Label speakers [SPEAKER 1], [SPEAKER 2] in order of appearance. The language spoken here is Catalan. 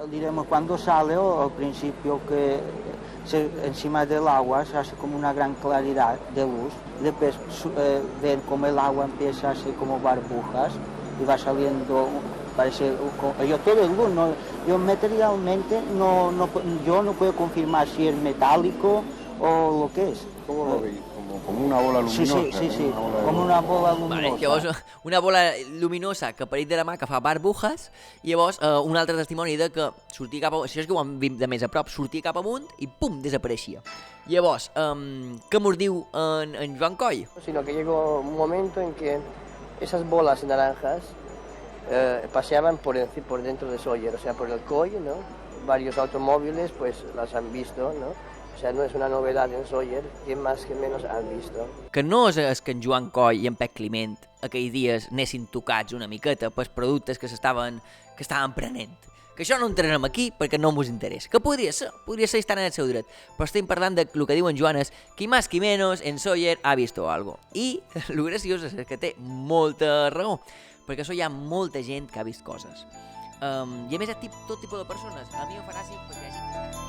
[SPEAKER 1] diremos, cuando sale o al principio que encima del agua se hace como una gran claridad de luz, después ver cómo el agua empieza a hacer como burbujas y va saliendo, parece, yo todo el luz, no, yo materialmente yo no puedo confirmar si es metálico o lo que es.
[SPEAKER 2] ¿Cómo lo veis? Como una bola luminosa.
[SPEAKER 1] Sí, com una bola luminosa.
[SPEAKER 3] Vale, llavors, una bola luminosa que apareix de la mà, que fa burbujas, i llavors un altre testimoni de que sortia cap amunt, això és que ho hem vist de més a prop, sortia cap amunt i pum, desapareixia. Llavors, què mos diu en Joan Coll?
[SPEAKER 4] Sino que llegó un momento en que esas bolas naranjas paseaban por dentro de Sóller, o sea, por el Coll, ¿no? Varios automóviles pues las han visto, ¿no? O sea, no es una novedad en Sóller, que más que menos han visto.
[SPEAKER 3] Que no és que en Joan Coll i en Pep Climent aquells dies anessin tocats una miqueta pels productes que estaven prenent. Que això no entrarem aquí perquè no ens interessa. Que podria ser i estar en el seu dret. Però estem parlant de lo que diu en Joan és qui més qui menys en Sóller ha visto algo. I el graciós és que té molta raó, perquè això hi ha molta gent que ha vist coses. I a més, tot tipus de persones. A mi ho fa gràcia perquè hi ha gent que...